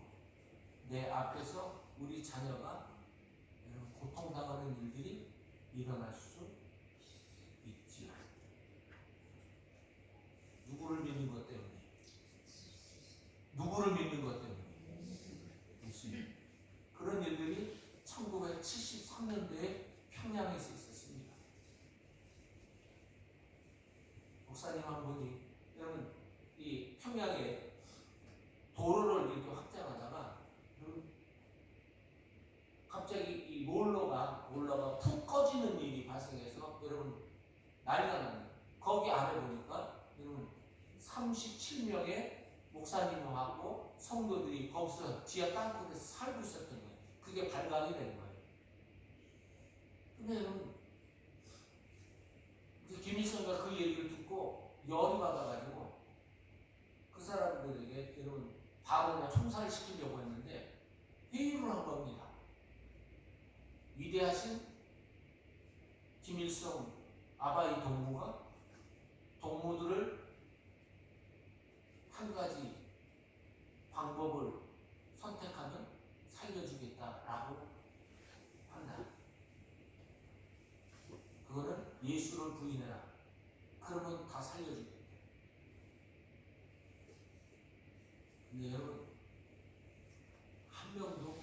내 앞에서 우리 자녀가 고통당하는 일들이 일어날 수 있지요. 누구를 믿는 것 때문에? 누구를 믿는 것 때문에? 예수님. 그런 일들이 1973년도에 평양에서 있었습니다. 목사님 한 분이 여러분 이 평양에 도로를 이렇게 확장하다가 갑자기 이 롤러가 푹 꺼지는 일이 발생해서 여러분 난리가 났네요. 거기 안에 보니까 여러분 37명의 목사님하고 성도들이 거기서 지하 땅굴에서 살고 있었던 거예요. 그게 발각이 된 거예요. 근데 여러분 김일성가 그 얘기를 듣고 열이 받아가지고 그 사람들에게 여러분 바로 그냥 총살을 시키려고 했는데 회유를 한 겁니다. 위대하신 김일성 아바이 동무가 동무들을 한 가지 방법을 선택하면 살려주겠다라고 한다. 그거는 예수를 부인해라. 그러면 다 살려주겠다. 근데 여러분 한 명도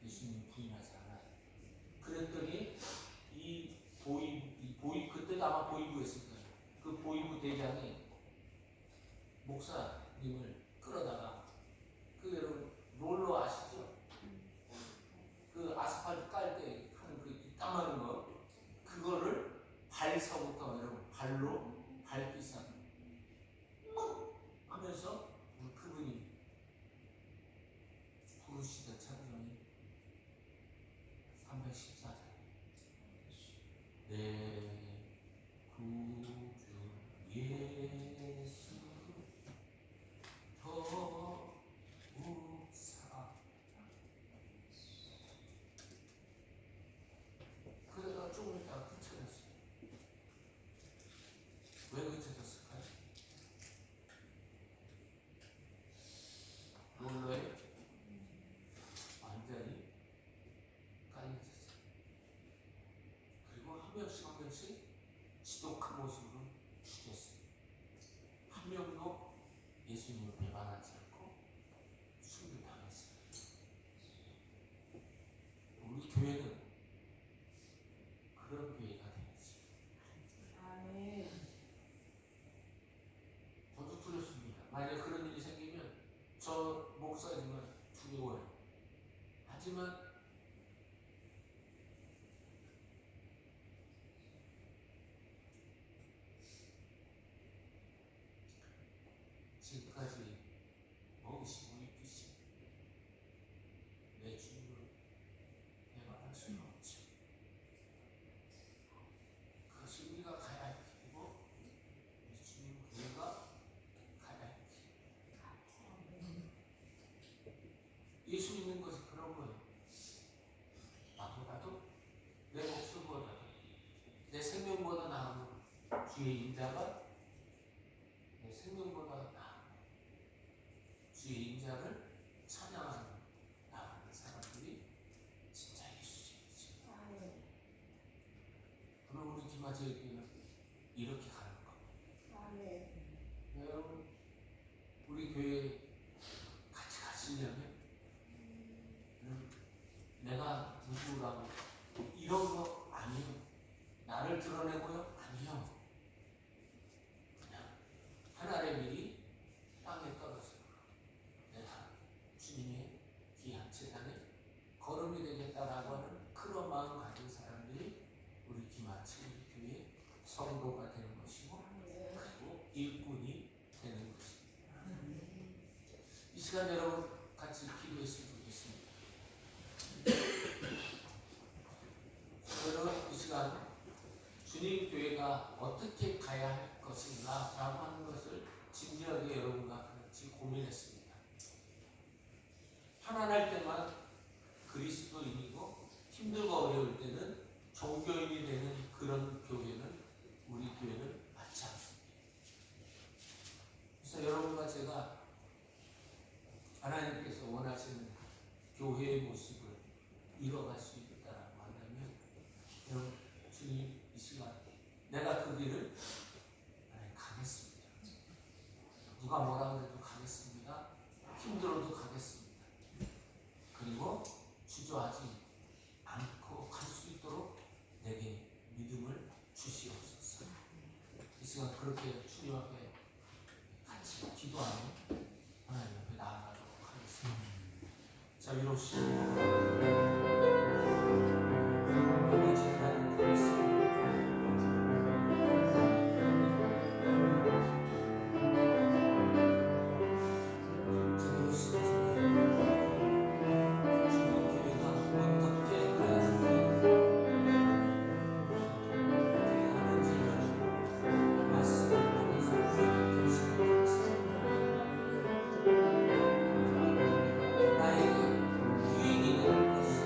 예수님 부인하지 않아요. 그랬더니 이 보이 그때도 아마 보이부였을 거예요. 그 보이부 대장이 목사님을 끌어다가 그 여러분 롤러 아시죠? 그 아스팔트 깔 때 하는 그 이따만한 거 그거를 발서부터 여러분 발로 밟기 시작 하면서 그분이 부르시던 찬송이 314장 내 구주 예수 더욱 사랑 그러다가 조금 있다가 붙여졌어요. 저 목사님은 두려워요. 하지만 지금까지 먹이시고 입히시고 내 주님을 대만할 수는 없죠. 그것이 우리가 가야 할 길이고 우리 주님 우리가 가야 할 길. 예수 믿는 것이 그런 거예요. 나보다도 내 목숨보다도 내 생명보다 나은 주의 인자가 내 생명보다 나은 주의 인자를 찬양하는 나가는 사람들이 진짜 예수님이지. 그럼 우리 김아지의 교회는 이렇게 가는 겁니다. 여러분 우리 교회 같이 가시려면 내가 누구라고 이런 거 아니요. 나를 드러내고요? 아니요. 그냥 하나님의 일이 땅에 떨어져요. 내가 주님의 귀한 재단에 거름이 되겠다라고 하는 그런 마음 가진 사람들이 우리 김아치 교회 성도가 되는 것이고 그리고 일꾼이 되는 것입니다. 이 시간 여러분 같이 기도했으면 좋겠습니다. 여러분 이 시간 주님 교회가 어떻게 가야 할 것인가 라고 하는 것을 진지하게 여러분과 같이 고민했습니다. 편안할 때만 그리스도인이고 힘들고 어려울 때는 종교인이 되는 그런 교회는 우리 교회는 맞지 않습니다. 그래서 여러분과 제가 하나님께서 원하시는 교회의 모습을 이뤄갈 수 있다라고 한다면 여러분 주님 이 시간 내가 그 길을 가겠습니다. 누가 뭐라 그래도 가겠습니다. 힘들어도 가겠습니다. 그리고 주저하지 않고 갈 수 있도록 내게 믿음을 주시옵소서. 이 시간 그렇게 주님 앞에 같이 기도하며 하나님 앞에 나아가도록 하겠습니다. 자, 위로시고 나에게 유익이 되는 것이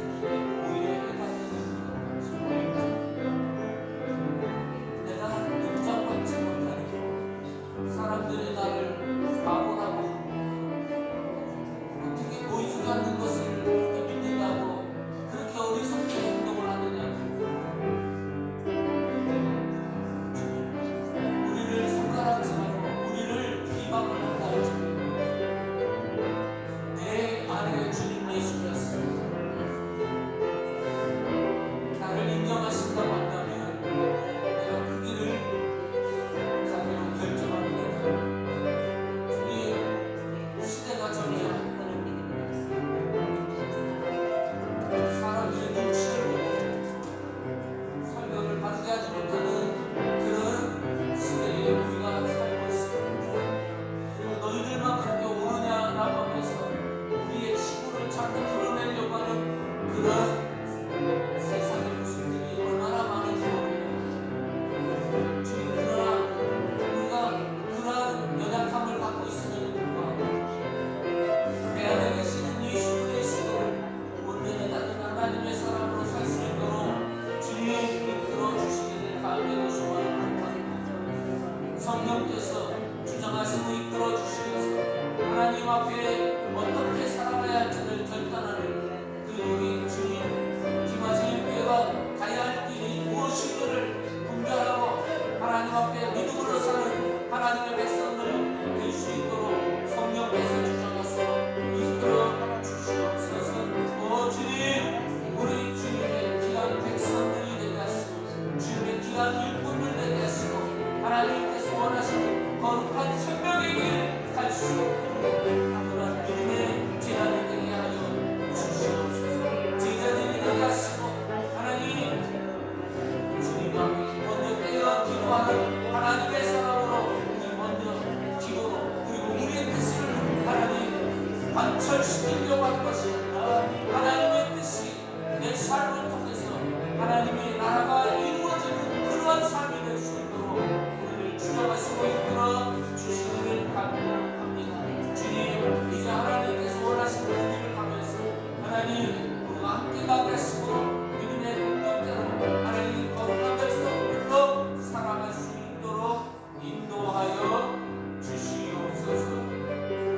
관철시키려고 하는 것이 아니라 하나님의 뜻이 내 삶을 통해서 하나님의 나라가 이루어지는 그러한 삶이 될 수 있도록 우리를 주장하시고 이끌어 주시기를 감사합니다. 주님, 이제 하나님께서 원하시는 그 길을 가면서 하나님 우리가 함께 가게 하시고 믿음의 공동체로 하나님 거룩한 백성들로 살아갈 수 있도록 인도하여 주시옵소서.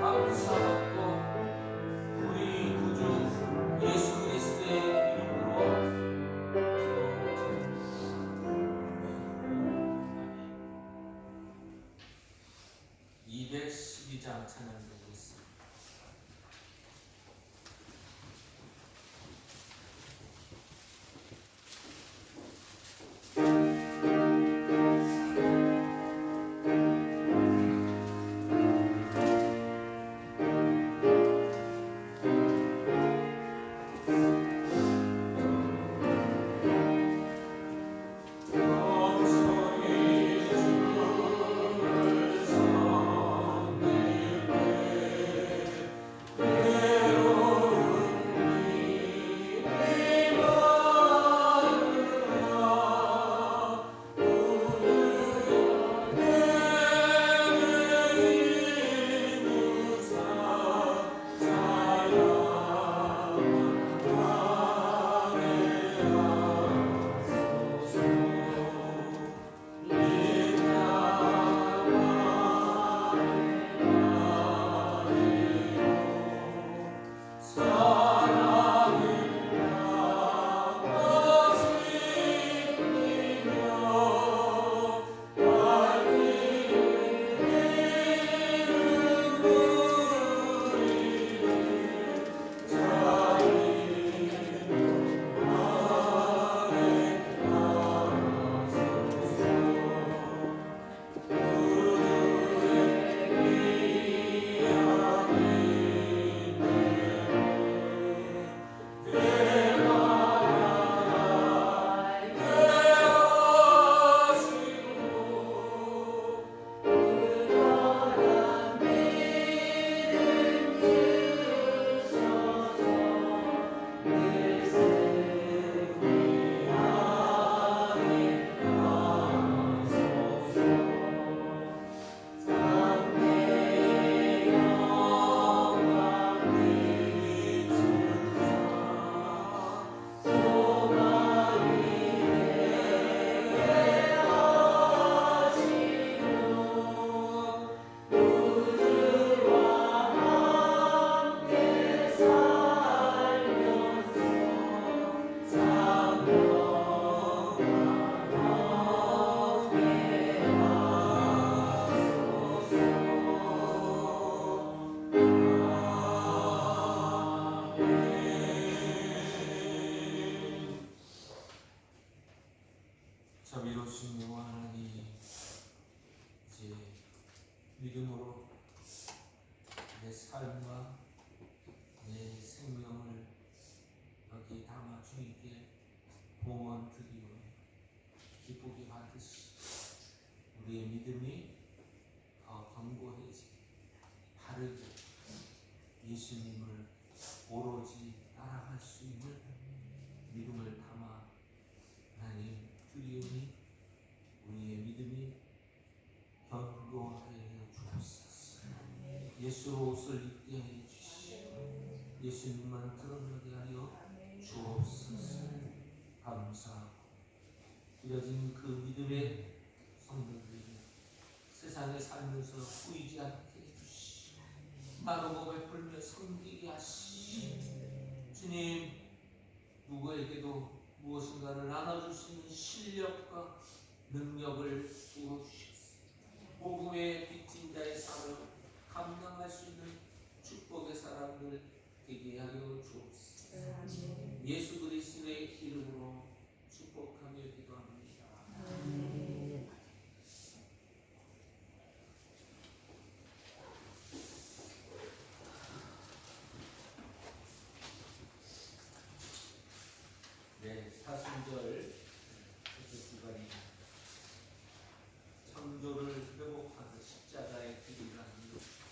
감사하고 우리 구주 예수 그리스도의 이름으로 212장 찬양드리겠습니다. 자비로우신 여호와 하나님, 이제 믿음으로 내 삶과 내 생명을 여기 담아 주님께 봉헌 드리오 기쁘게 받으시 우리의 믿음이 더 견고해지 바르게 예수님을 오로지 따라갈 수 있는 믿음을 담아 하나님 드리오니 우리의 믿음이 견고하게 주옵소서. 예수로 옷을 입게 해 주시고 예수님만 드러나게 하여 주옵소서. 감사하고 이뤄진 그 믿음의 성도들에게 세상에 살면서 보이지 않게 해주시고 나누고 베풀며 섬기게 하시고 주님, 누구에게도 무엇인가를 나눠줄 수 있는 실력과 능력을 부어주셨습니다. 복음의 빚진 자의 삶을 감당할 수 있는 축복의 사람들 되게 하여 주옵소서. 예수 그리스도의 이름으로 축복하며 기도합니다. 네, 사순절 주간이 창조를 회복하는 십자가의 길이라는 것이고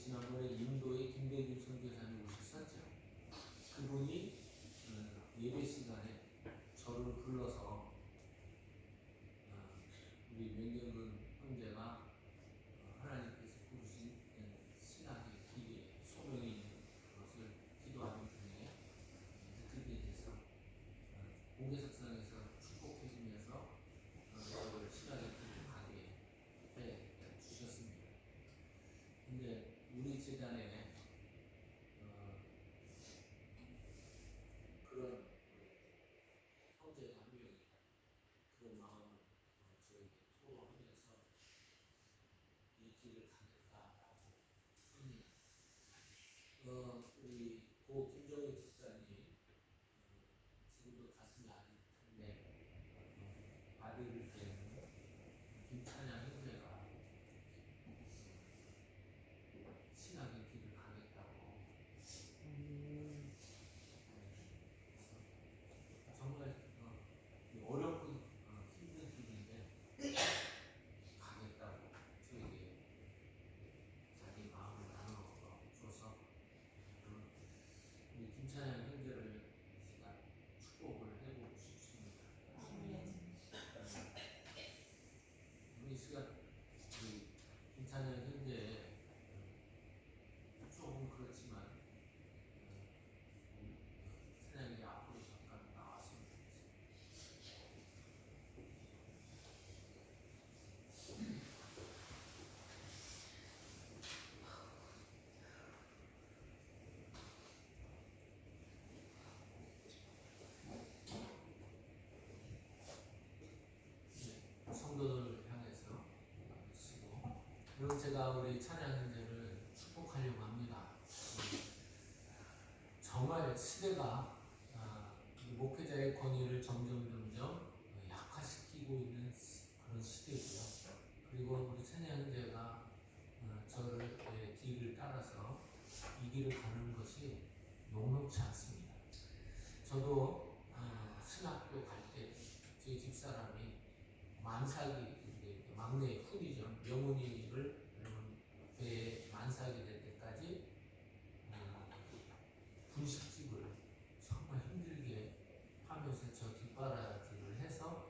지난번에 인도의 김대중 선교사님 오셨었죠. 그분이 예배 시간에 저를 불러서 우리 명경근 형제가 하나님께서 부르신 신학의 길에 소명이 있는 것을 기도하는 중에 그때 대해서 공개석상에서 축복해주면서 저를 신학의 길을 가게 해 주셨습니다. 근데 우리 재단에 그런 형제가 한 명이 그런 마음을 저에게 토로하면서 이 길을 가겠다라고 합니다. 우리 고 김정희 집사님 지금도 가슴이 아릴 텐데 아들을 뵌 김찬양 형제가 신학의 길을 가겠다고 정말 어렵고 힘든 길인데 가겠다고 저에게 자기 마음을 나눠줘서 우리 김찬양 형제를 제가 축복을 해보고 싶습니다. 우리 시간 우리 김찬양 형제 조금 그렇지만 찬양이 앞으로 잠깐 나왔으면 좋겠습니다. 성도들을 향해서 쓰고 그리고 제가 우리 찬양 형제를 축복하려고 합니다. 정말 시대가 이 목회자의 권위를 점점 약화시키고 있는 그런 시대고요. 그리고 우리 찬양 형제가 저를 길을 따라서 이 길을 가는 것이 녹록지 않습니다. 저도 신학교 갈 때 제 집사람이 만삭이 막내 훈이죠. 명훈이를 배에 만삭이 될 때까지 분식집을 정말 힘들게 하면서 저 뒷바라지를 해서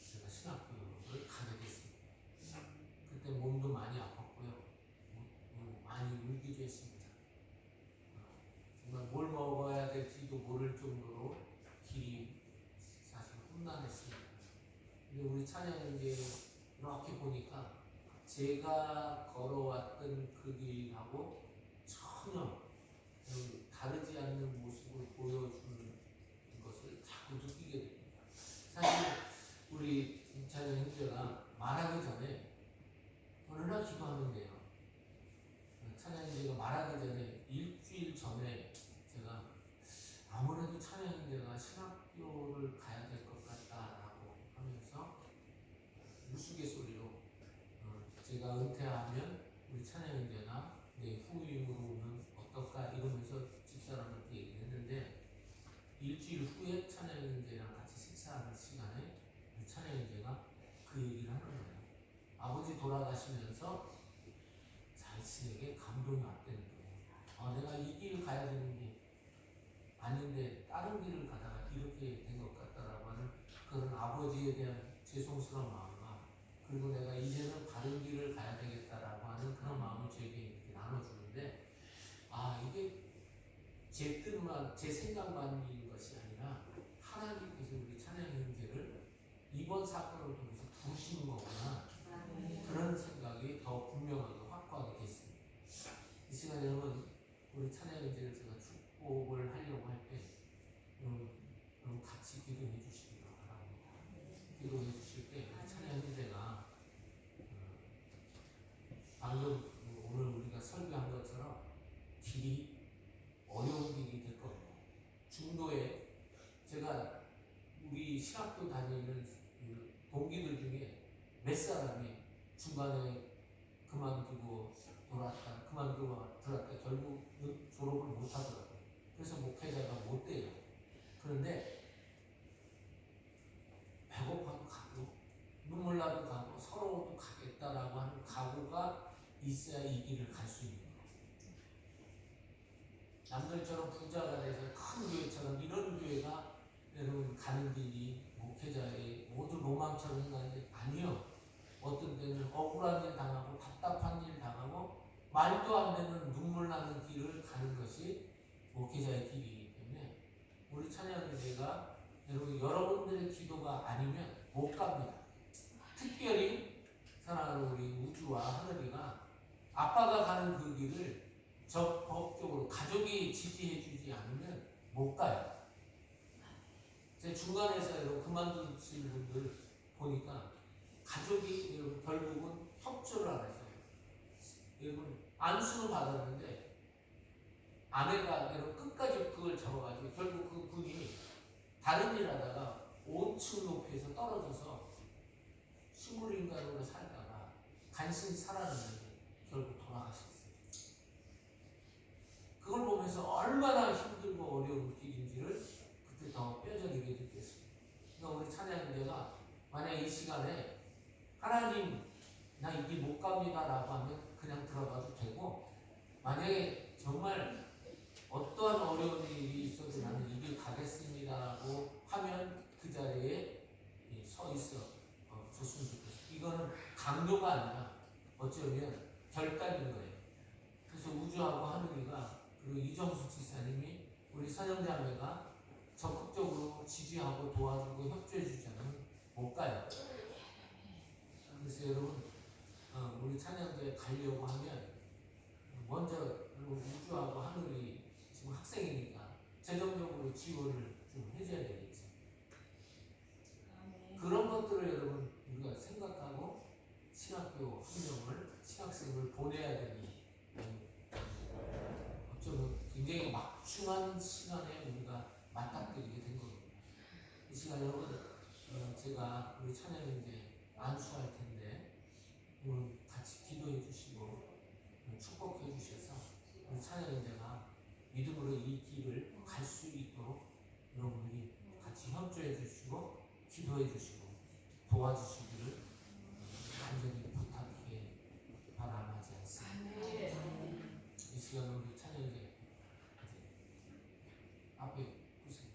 제가 신학교를 가게 됐습니다. 그때 몸도 많이 아팠고요. 많이 울기도 했습니다. 정말 뭘 먹어야 될지도 모를 정도로 길이 사실 험난했습니다. 근데 우리 찬양인데 이렇게 보니까 제가 걸어왔던 그 길하고 전혀 다르지 않는 모습을 보여주는 것을 자꾸 느끼게 됩니다. 사실 우리 찬양 형제가 말하기 전에 어느 날 기도하는데요. 찬양 형제가 말하기 전에 일주일 전에 제가 아무래도 찬양 형제가 신학교를 가야 될 것 같다라고 하면서 우스갯소리로 제가 은퇴하면 우리 찬양 형제나 내 후임으로 오면 어떨까 이러면서 집사람한테 얘기를 했는데 일주일 후에 찬양 형제랑 같이 식사하는 시간에 우리 찬양 형제가 그 얘기를 하는 거예요. 아버지 돌아가시면서 자신에게 감동이 왔다는 거예요. 내가 이 길을 가야 되는 게 아닌데 다른 길을 가다가 이렇게 된 것 같다라고 하는 그런 아버지에 대한 죄송스러운 마음과 그리고 내가 이제는 다른 길을 가야 되겠다라고 하는 그런 마음을 저에게 이렇게 나눠주는데 이게 제 뜻만 제 생각만인 것이 아니라 하나님께서 우리 찬양 형제를 이번 사건을 통해서 부르시는 거구나 그런 생각이 더 분명하게 확고하게 됐습니다. 이 시간에 여러분 우리 찬양 형제를 제가 축복을 하려고 할 때 여러분 같이 기도해 주시기 바랍니다. 기도해 주실 때 우리 찬양 형제가 방금 오늘 우리가 설교한 것처럼 길이 어려운 길이 될 겁니다. 중도에 제가 우리 신학교 다니는 동기들 중에 몇 사람이 중간에 그만두고 들어왔다 결국은 졸업을 못 하더라고요. 그래서 목회자가 못 돼요. 그런데 배고파도 가고 눈물 나도 가고 서러워도 가겠다라고 하는 각오가 있어야 이 길을 갈 수 있는 거예요. 남들처럼 부자가 돼서 큰 교회처럼 이런 교회가 여러분 가는 길이 목회자의 모두 로망처럼 생각하는데 아니요. 어떤 때는 억울한 일 당하고 답답한 일 당하고 말도 안 되는 눈물 나는 길을 가는 것이 목회자의 길이기 때문에 우리 찬양교회가 여러분들의 기도가 아니면 못 갑니다. 특별히 사랑하는 우리 우주와 하늘이가 아빠가 가는 그 길을 적극적으로 가족이 지지해주지 않으면 못 가요. 제 중간에서 여러분 그만두신 분들 보니까 가족이 여러분 결국은 협조를 안 했어요. 여러분 안수는 받았는데 아내가 여러분 끝까지 그걸 잡아가지고 결국 그 분이 다른 일 하다가 5층 높이에서 떨어져서 식물인간으로 살다가 간신히 살았는데 결국 돌아가셨어요. 그걸 보면서 얼마나 힘들고 어려운 길인지를 그때 더 뼈저리게 느꼈습니다. 그러니까 우리 찬양대가 만약 이 시간에 하나님 나 이 길 못 갑니다 라고 하면 그냥 들어가도 되고, 만약에 정말 어떠한 어려운 일이 있어도 나는 이 길 가겠습니다 라고 하면 그 자리에 서 있어 줬으면 좋겠어요. 이거는 강요가 아니라 어쩌면 결단인 거예요. 그래서 우주하고 하늘이가 그리고 이정수 지사님이 우리 선영자매가 적극적으로 지지하고 도와주고 협조해주지 않으면 못 가요. 그래서 여러분 우리 찬양대에 가려고 하면 먼저 우주하고 하늘이 지금 학생이니까 재정적으로 지원을 좀 해줘야 되겠죠. 그런 것들을 여러분 우리가 생각하고 신학교 한 명을 신학생을 보내야 되니 어쩌면 굉장히 막중한 시간에 우리가 맞닥뜨리게 된 겁니다. 이 시간 여러분 제가 우리 찬양인데 안수할 텐데 오늘 같이 기도해 주시고 축복해 주셔서 우리 찬양인데가 믿음으로 이 길을 갈 수 있도록 여러분들이 같이 협조해 주시고 기도해 주시고 도와주시기를 간절히 부탁해 바라마지 않습니다. 이 시간 우리 찬양인데 앞에 보세요.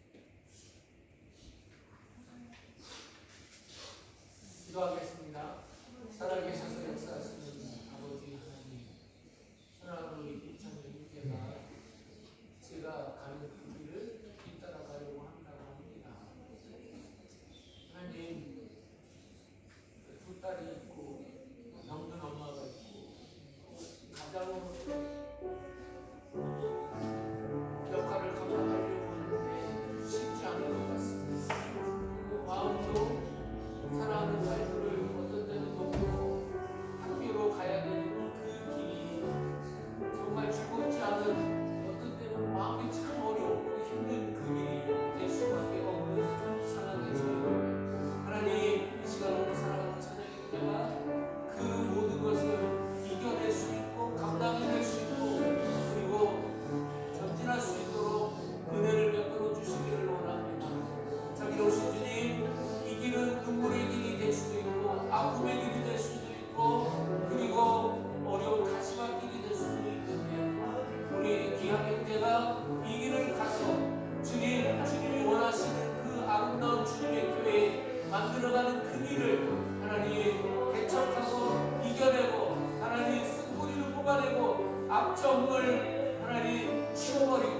기도하겠습니다. 살아계셔서 역사하시는 아버지 하나님, 사랑하는 우리 이찬영님께가 제가 가는 그 길을 뒤따라가려고 한다고 합니다. 하나님, 두 딸이 있고 병든 엄마가 있고 가장으로 역할을 감당하려고 하는데 쉽지 않은 것 같습니다. 그 마음도 사랑하는 딸들을 어떤 때는 돕고 학교로 가야 되는 그 길이 정말 즐겁지 않은, 어떤 때는 마음이 참 어렵고 힘든 그 길이 될 수밖에 없는 상황에 처해요. 하나님, 이 시간 우리 사랑하는 찬양님께가 그 모든 것을 이겨낼 수 있고 감당해낼 수 있고 그리고 전진할 수 있도록 은혜를 베풀어 주시기를 원합니다. 자비로우신 주님, 이 길은 눈물의 길이 될 수도 있고 아픔의 길이 될 수도 있고 그리고 어려운 가시밭 길이 될 수도 있는데 우리 귀한 형제가 이 길을 가서 주님이 원하시는 그 아름다운 주님의 교회 만들어가는 그 길을 하나님 개척하고 이겨내고 하나님 쓴뿌리를 뽑아내고 앞점을 하나님 치워버리고